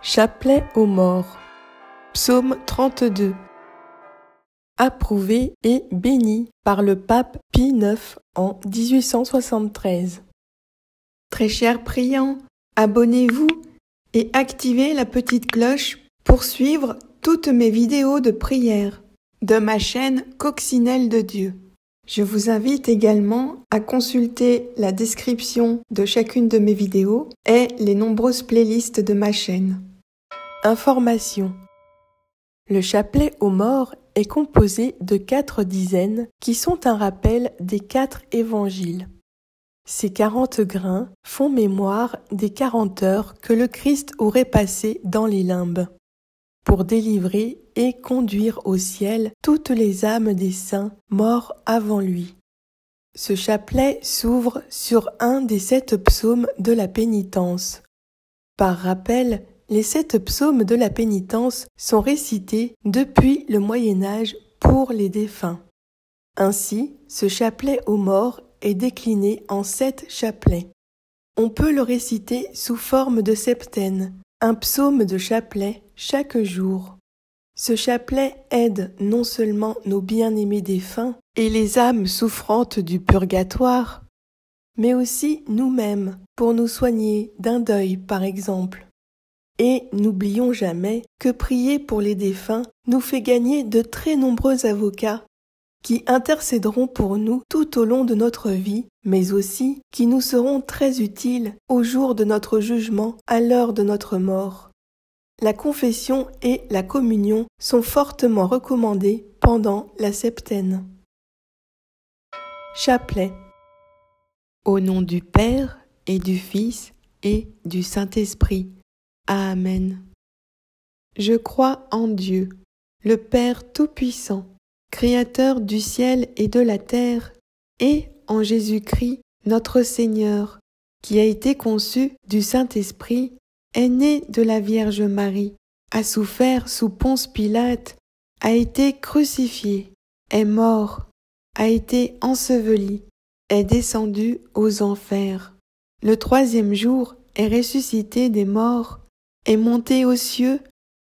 Chapelet aux morts. Psaume 32. Approuvé et béni par le pape Pie IX en 1873. Très chers priants, abonnez-vous et activez la petite cloche pour suivre toutes mes vidéos de prière de ma chaîne Coccinelle de Dieu. Je vous invite également à consulter la description de chacune de mes vidéos et les nombreuses playlists de ma chaîne. Information. Le chapelet aux morts est composé de 4 dizaines qui sont un rappel des 4 évangiles. Ces 40 grains font mémoire des 40 heures que le Christ aurait passées dans les limbes pour délivrer et conduire au ciel toutes les âmes des saints morts avant lui. Ce chapelet s'ouvre sur un des 7 psaumes de la pénitence. Par rappel, les 7 psaumes de la pénitence sont récités depuis le Moyen-Âge pour les défunts. Ainsi, ce chapelet aux morts est décliné en 7 chapelets. On peut le réciter sous forme de septaine, un psaume de chapelet chaque jour. Ce chapelet aide non seulement nos bien-aimés défunts et les âmes souffrantes du purgatoire, mais aussi nous-mêmes pour nous soigner d'un deuil par exemple. Et n'oublions jamais que prier pour les défunts nous fait gagner de très nombreux avocats qui intercéderont pour nous tout au long de notre vie, mais aussi qui nous seront très utiles au jour de notre jugement, à l'heure de notre mort. La confession et la communion sont fortement recommandées pendant la septaine. Chapelet. Au nom du Père et du Fils et du Saint-Esprit. Amen. Je crois en Dieu, le Père Tout-Puissant, Créateur du ciel et de la terre, et en Jésus-Christ, notre Seigneur, qui a été conçu du Saint-Esprit, est né de la Vierge Marie, a souffert sous Ponce Pilate, a été crucifié, est mort, a été enseveli, est descendu aux enfers. Le 3e jour est ressuscité des morts, est monté aux cieux,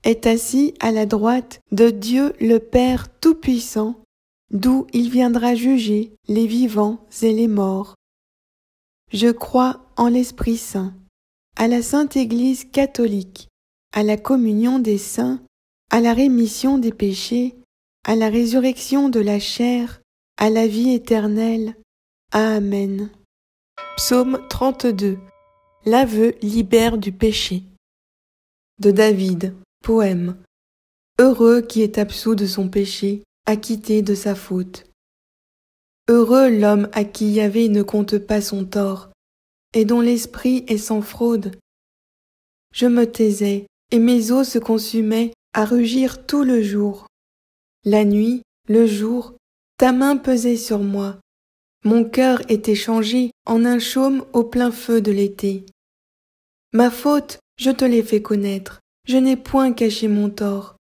est assis à la droite de Dieu le Père Tout-Puissant, d'où il viendra juger les vivants et les morts. Je crois en l'Esprit Saint, à la Sainte Église catholique, à la communion des saints, à la rémission des péchés, à la résurrection de la chair, à la vie éternelle. Amen. Psaume 32. L'aveu libère du péché. De David. Poème. Heureux qui est absous de son péché, acquitté de sa faute. Heureux l'homme à qui Yahvé ne compte pas son tort, et dont l'esprit est sans fraude. Je me taisais, et mes os se consumaient à rugir tout le jour. La nuit, le jour, ta main pesait sur moi. Mon cœur était changé en un chaume au plein feu de l'été. Ma faute, je te l'ai fait connaître. Je n'ai point caché mon tort.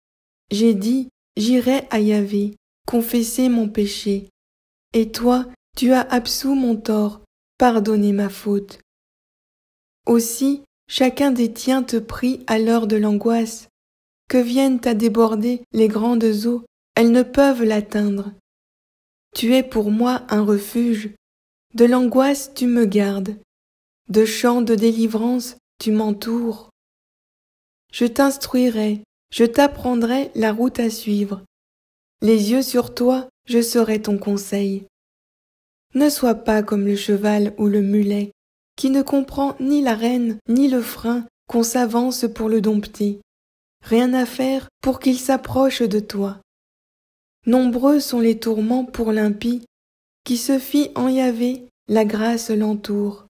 J'ai dit, j'irai à Yahvé, confesser mon péché. Et toi, tu as absous mon tort, pardonné ma faute. Aussi, chacun des tiens te prie à l'heure de l'angoisse. Que viennent à déborder les grandes eaux, elles ne peuvent l'atteindre. Tu es pour moi un refuge. De l'angoisse tu me gardes. De chants de délivrance tu m'entoures. Je t'instruirai, je t'apprendrai la route à suivre. Les yeux sur toi, je serai ton conseil. Ne sois pas comme le cheval ou le mulet, qui ne comprend ni la rêne ni le frein qu'on s'avance pour le dompter. Rien à faire pour qu'il s'approche de toi. Nombreux sont les tourments pour l'impie, qui se fie en Yahvé, la grâce l'entoure.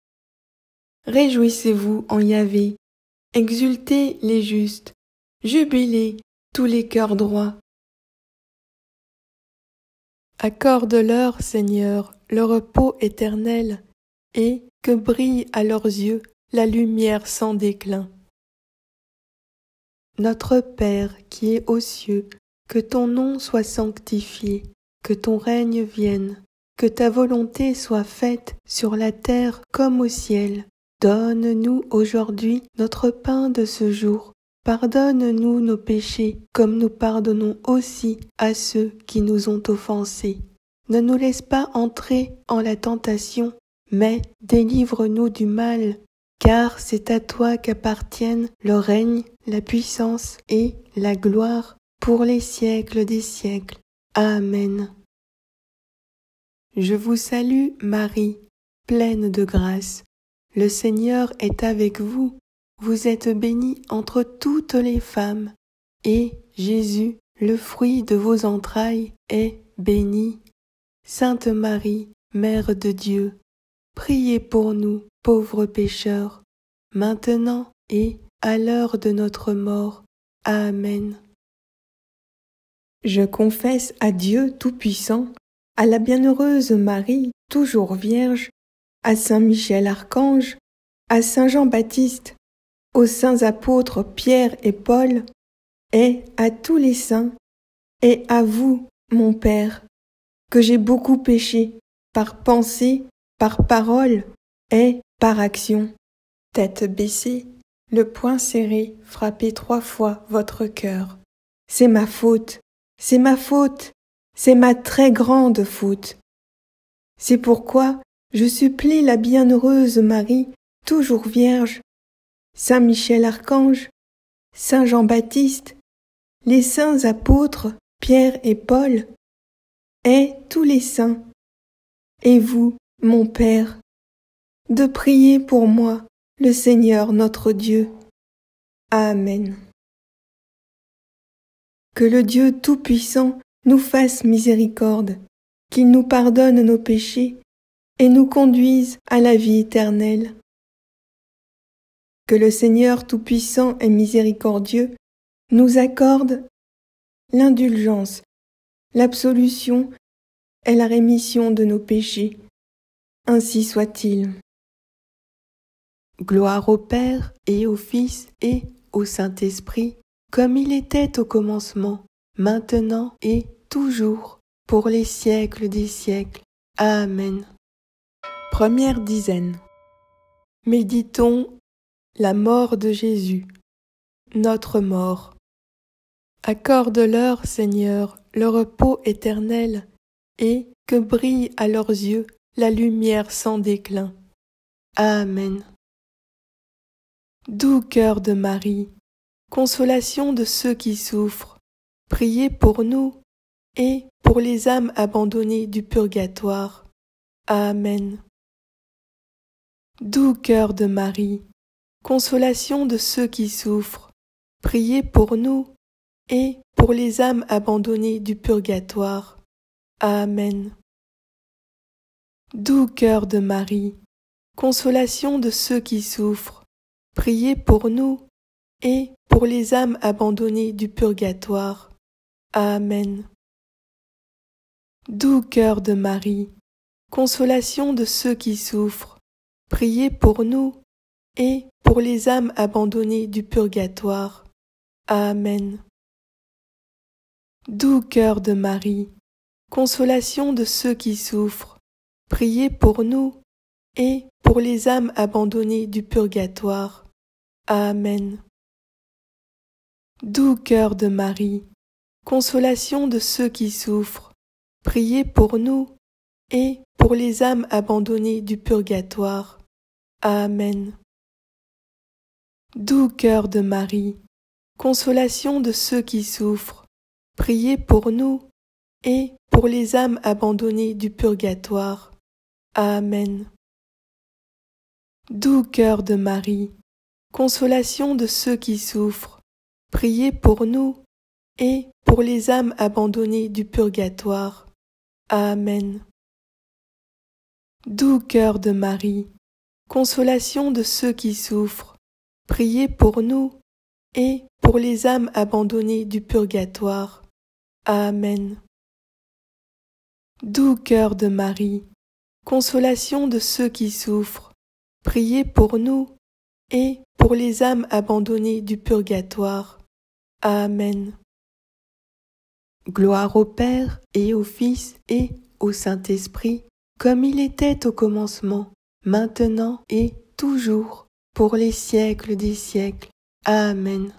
Réjouissez-vous en Yahvé, exultez les justes, jubilez tous les cœurs droits. Accorde-leur, Seigneur, le repos éternel, et que brille à leurs yeux la lumière sans déclin. Notre Père qui es aux cieux, que ton nom soit sanctifié, que ton règne vienne, que ta volonté soit faite sur la terre comme au ciel. Donne-nous aujourd'hui notre pain de ce jour. Pardonne-nous nos péchés, comme nous pardonnons aussi à ceux qui nous ont offensés. Ne nous laisse pas entrer en la tentation, mais délivre-nous du mal, car c'est à toi qu'appartiennent le règne, la puissance et la gloire pour les siècles des siècles. Amen. Je vous salue, Marie, pleine de grâce. Le Seigneur est avec vous. Vous êtes bénie entre toutes les femmes, et Jésus, le fruit de vos entrailles, est béni. Sainte Marie, Mère de Dieu, priez pour nous, pauvres pécheurs, maintenant et à l'heure de notre mort. Amen. Je confesse à Dieu Tout-Puissant, à la bienheureuse Marie, toujours Vierge, à Saint Michel Archange, à Saint Jean-Baptiste, aux saints apôtres Pierre et Paul, et à tous les saints, et à vous, mon Père, que j'ai beaucoup péché, par pensée, par parole et par action. Tête baissée, le poing serré, frappez 3 fois votre cœur. C'est ma faute, c'est ma faute, c'est ma très grande faute. C'est pourquoi je supplie la bienheureuse Marie, toujours Vierge, Saint Michel Archange, Saint Jean-Baptiste, les saints apôtres Pierre et Paul, et tous les saints, et vous, mon Père, de prier pour moi, le Seigneur notre Dieu. Amen. Que le Dieu Tout-Puissant nous fasse miséricorde, qu'il nous pardonne nos péchés et nous conduise à la vie éternelle. Que le Seigneur Tout-Puissant et miséricordieux nous accorde l'indulgence, l'absolution et la rémission de nos péchés. Ainsi soit-il. Gloire au Père et au Fils et au Saint-Esprit, comme il était au commencement, maintenant et toujours, pour les siècles des siècles. Amen. Première dizaine. Méditons la mort de Jésus, notre mort. Accorde-leur, Seigneur, le repos éternel, et que brille à leurs yeux la lumière sans déclin. Amen. Doux cœur de Marie, consolation de ceux qui souffrent, priez pour nous et pour les âmes abandonnées du purgatoire. Amen. Doux cœur de Marie, consolation de ceux qui souffrent, priez pour nous et pour les âmes abandonnées du purgatoire. Amen. Doux cœur de Marie, consolation de ceux qui souffrent, priez pour nous et pour les âmes abandonnées du purgatoire. Amen. Doux cœur de Marie, consolation de ceux qui souffrent, priez pour nous et pour les âmes abandonnées du purgatoire. Amen. Doux cœur de Marie, consolation de ceux qui souffrent, priez pour nous et pour les âmes abandonnées du purgatoire. Amen. Doux cœur de Marie, consolation de ceux qui souffrent, priez pour nous et pour les âmes abandonnées du purgatoire. Amen. Doux cœur de Marie, consolation de ceux qui souffrent, priez pour nous et pour les âmes abandonnées du purgatoire. Amen. Doux cœur de Marie, consolation de ceux qui souffrent, priez pour nous et pour les âmes abandonnées du purgatoire. Amen. Doux cœur de Marie, consolation de ceux qui souffrent, priez pour nous et pour les âmes abandonnées du purgatoire. Amen. Doux cœur de Marie, consolation de ceux qui souffrent, priez pour nous et pour les âmes abandonnées du purgatoire. Amen. Gloire au Père et au Fils et au Saint-Esprit, comme il était au commencement, maintenant et toujours, pour les siècles des siècles. Amen.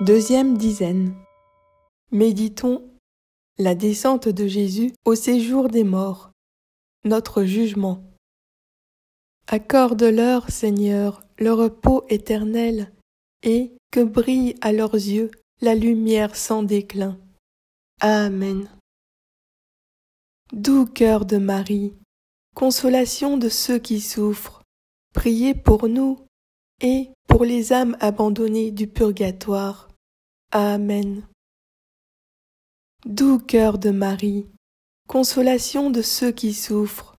Deuxième dizaine. Méditons la descente de Jésus au séjour des morts, notre jugement. Accorde-leur, Seigneur, le repos éternel, et que brille à leurs yeux la lumière sans déclin. Amen. Doux cœur de Marie, consolation de ceux qui souffrent, priez pour nous et pour les âmes abandonnées du purgatoire. Amen. Doux cœur de Marie, consolation de ceux qui souffrent,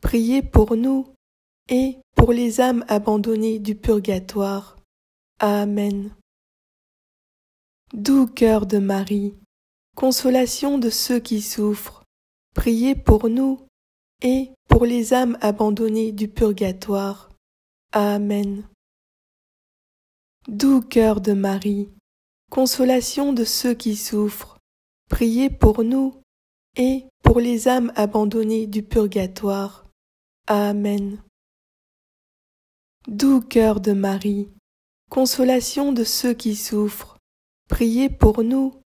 priez pour nous et pour les âmes abandonnées du purgatoire. Amen. Doux cœur de Marie, consolation de ceux qui souffrent, priez pour nous et pour les âmes abandonnées du purgatoire. Amen. Doux cœur de Marie, consolation de ceux qui souffrent, priez pour nous et pour les âmes abandonnées du purgatoire. Amen. Doux cœur de Marie, consolation de ceux qui souffrent, priez pour nous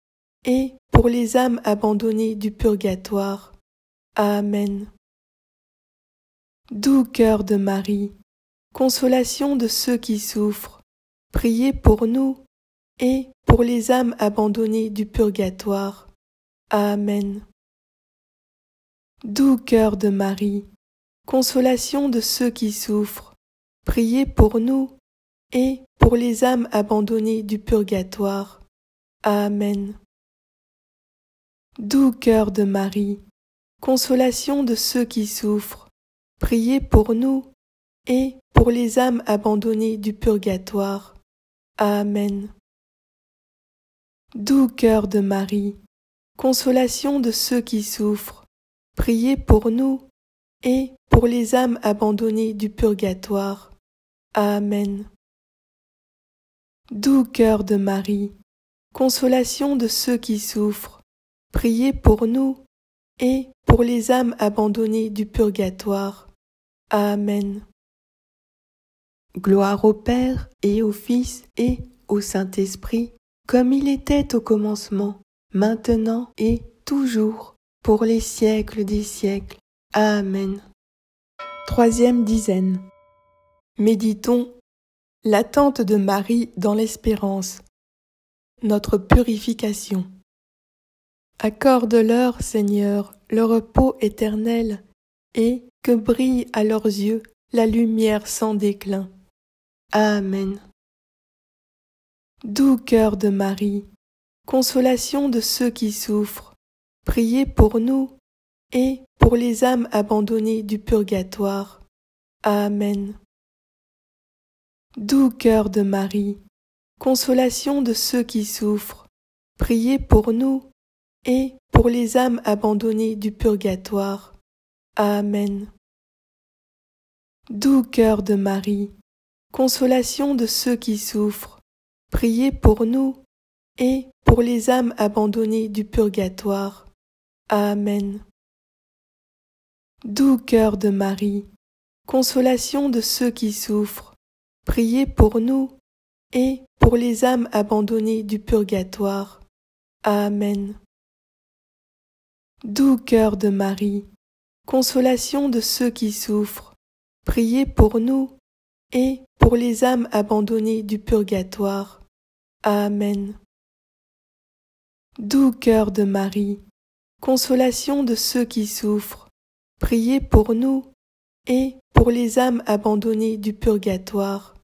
et pour les âmes abandonnées du purgatoire. Amen. Doux cœur de Marie, consolation de ceux qui souffrent, priez pour nous et pour les âmes abandonnées du purgatoire. Amen. Doux cœur de Marie, consolation de ceux qui souffrent, priez pour nous et pour les âmes abandonnées du purgatoire. Amen. Doux cœur de Marie, consolation de ceux qui souffrent, priez pour nous et pour les âmes abandonnées du purgatoire. Amen. Doux cœur de Marie, consolation de ceux qui souffrent, priez pour nous et pour les âmes abandonnées du purgatoire. Amen. Doux cœur de Marie, consolation de ceux qui souffrent, priez pour nous et pour les âmes abandonnées du purgatoire. Amen. Gloire au Père et au Fils et au Saint-Esprit, comme il était au commencement, maintenant et toujours, pour les siècles des siècles. Amen. Troisième dizaine. Méditons l'attente de Marie dans l'espérance, notre purification. Accorde-leur, Seigneur, le repos éternel, et que brille à leurs yeux la lumière sans déclin. Amen. Doux cœur de Marie, consolation de ceux qui souffrent, priez pour nous et pour les âmes abandonnées du purgatoire. Amen. Doux cœur de Marie, consolation de ceux qui souffrent, priez pour nous et pour les âmes abandonnées du purgatoire. Amen. Doux cœur de Marie, consolation de ceux qui souffrent, priez pour nous et pour les âmes abandonnées du purgatoire. Amen. Doux cœur de Marie, consolation de ceux qui souffrent, priez pour nous et pour les âmes abandonnées du purgatoire. Amen. Doux cœur de Marie, consolation de ceux qui souffrent, priez pour nous et pour les âmes abandonnées du purgatoire. Amen. Doux cœur de Marie, consolation de ceux qui souffrent, priez pour nous et pour les âmes abandonnées du purgatoire.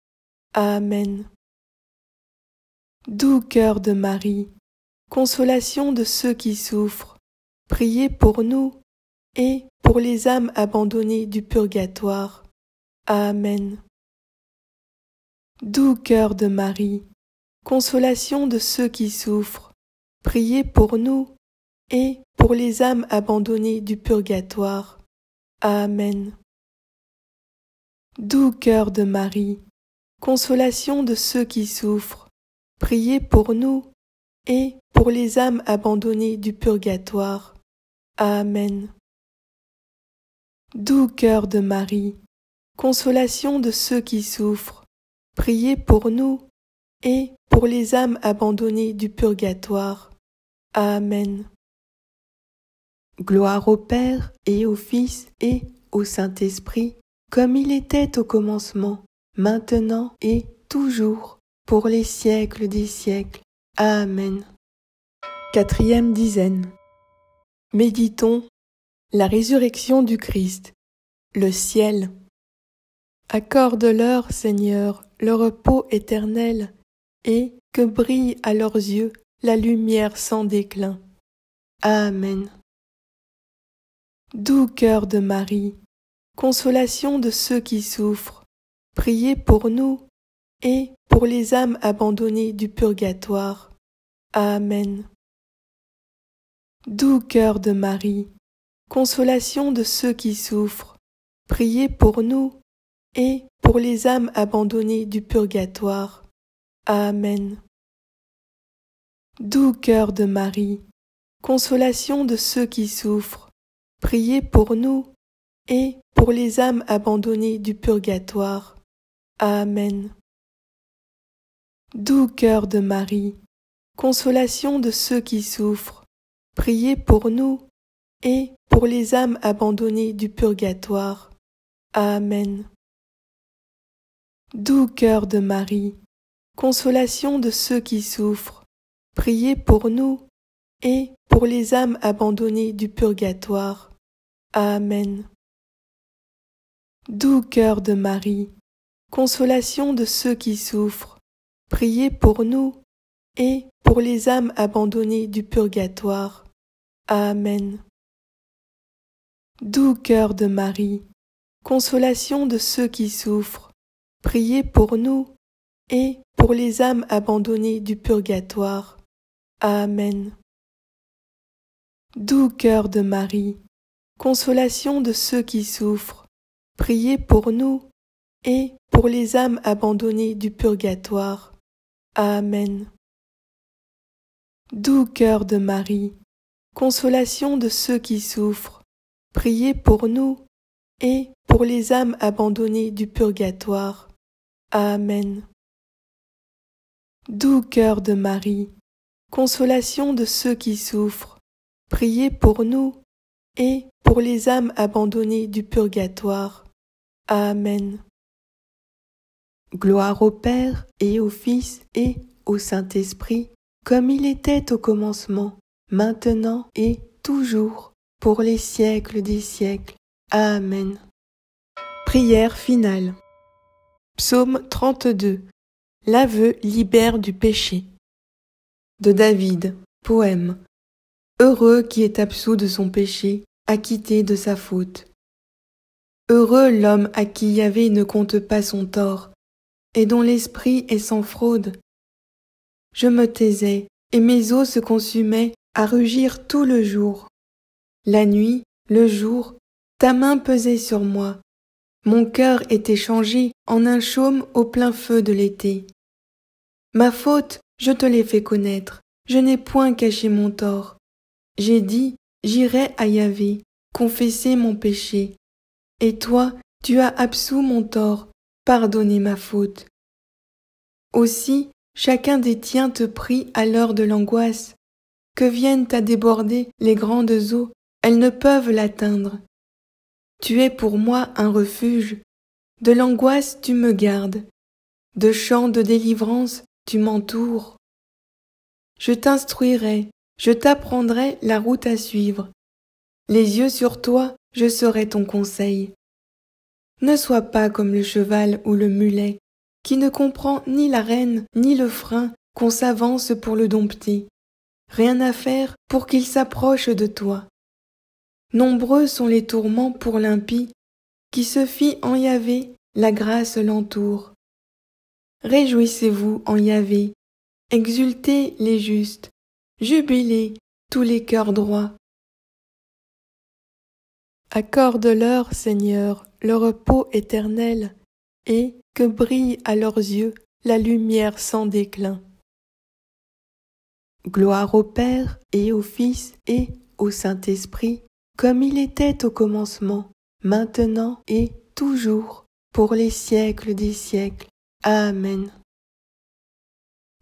Amen. Doux cœur de Marie, consolation de ceux qui souffrent, priez pour nous et pour les âmes abandonnées du purgatoire. Amen. Doux cœur de Marie, consolation de ceux qui souffrent, priez pour nous et pour les âmes abandonnées du purgatoire. Amen. Doux cœur de Marie, consolation de ceux qui souffrent, priez pour nous et pour les âmes abandonnées du purgatoire. Amen. Doux cœur de Marie, consolation de ceux qui souffrent, priez pour nous et pour les âmes abandonnées du purgatoire. Amen. Gloire au Père et au Fils et au Saint-Esprit, comme il était au commencement, maintenant et toujours, pour les siècles des siècles. Amen. Quatrième dizaine. Méditons la résurrection du Christ, le ciel. Accorde-leur, Seigneur, le repos éternel, et que brille à leurs yeux la lumière sans déclin. Amen. Doux cœur de Marie, consolation de ceux qui souffrent, priez pour nous et pour les âmes abandonnées du purgatoire. Amen. Doux cœur de Marie, consolation de ceux qui souffrent, priez pour nous et pour les âmes abandonnées du purgatoire. Amen. Doux cœur de Marie, consolation de ceux qui souffrent, priez pour nous et pour les âmes abandonnées du purgatoire. Amen. Doux cœur de Marie, consolation de ceux qui souffrent, priez pour nous et pour les âmes abandonnées du purgatoire. Amen. Doux cœur de Marie, consolation de ceux qui souffrent, priez pour nous et pour les âmes abandonnées du purgatoire. Amen. Doux cœur de Marie, consolation de ceux qui souffrent, priez pour nous et pour les âmes abandonnées du purgatoire. Amen. Doux cœur de Marie, consolation de ceux qui souffrent, priez pour nous et pour les âmes abandonnées du purgatoire. Amen. Doux cœur de Marie, consolation de ceux qui souffrent, priez pour nous et pour les âmes abandonnées du purgatoire. Amen. Doux cœur de Marie, consolation de ceux qui souffrent, priez pour nous et pour les âmes abandonnées du purgatoire. Amen. Doux cœur de Marie, consolation de ceux qui souffrent, priez pour nous et pour les âmes abandonnées du purgatoire. Amen. Gloire au Père et au Fils et au Saint-Esprit, comme il était au commencement, maintenant et toujours, pour les siècles des siècles. Amen. Prière finale. Psaume 32. L'aveu libère du péché. De David, poème. Heureux qui est absous de son péché, acquitté de sa faute. Heureux l'homme à qui Yahvé ne compte pas son tort, et dont l'esprit est sans fraude. Je me taisais, et mes os se consumaient à rugir tout le jour. La nuit, le jour, ta main pesait sur moi. Mon cœur était changé en un chaume au plein feu de l'été. Ma faute, je te l'ai fait connaître, je n'ai point caché mon tort. J'ai dit, j'irai à Yahvé, confesser mon péché. Et toi, tu as absous mon tort, pardonné ma faute. Aussi, chacun des tiens te prie à l'heure de l'angoisse. Que viennent à déborder les grandes eaux, elles ne peuvent l'atteindre. Tu es pour moi un refuge, de l'angoisse tu me gardes, de chants de délivrance tu m'entoures. Je t'instruirai, je t'apprendrai la route à suivre. Les yeux sur toi, je serai ton conseil. Ne sois pas comme le cheval ou le mulet, qui ne comprend ni la rêne ni le frein qu'on s'avance pour le dompter. Rien à faire pour qu'il s'approche de toi. Nombreux sont les tourments pour l'impie, qui se fie en Yahvé, la grâce l'entoure. Réjouissez-vous en Yahvé, exultez les justes, jubilez tous les cœurs droits. Accorde-leur, Seigneur, le repos éternel, et que brille à leurs yeux la lumière sans déclin. Gloire au Père et au Fils et au Saint-Esprit, comme il était au commencement, maintenant et toujours, pour les siècles des siècles. Amen.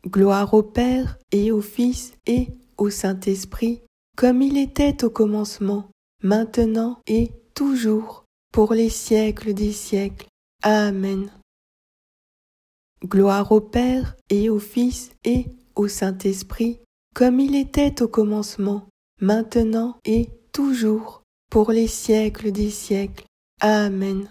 Gloire au Père et au Fils et au Saint-Esprit, comme il était au commencement, maintenant et toujours, pour les siècles des siècles. Amen. Gloire au Père et au Fils et au Saint-Esprit, comme il était au commencement, maintenant et toujours, pour les siècles des siècles. Amen.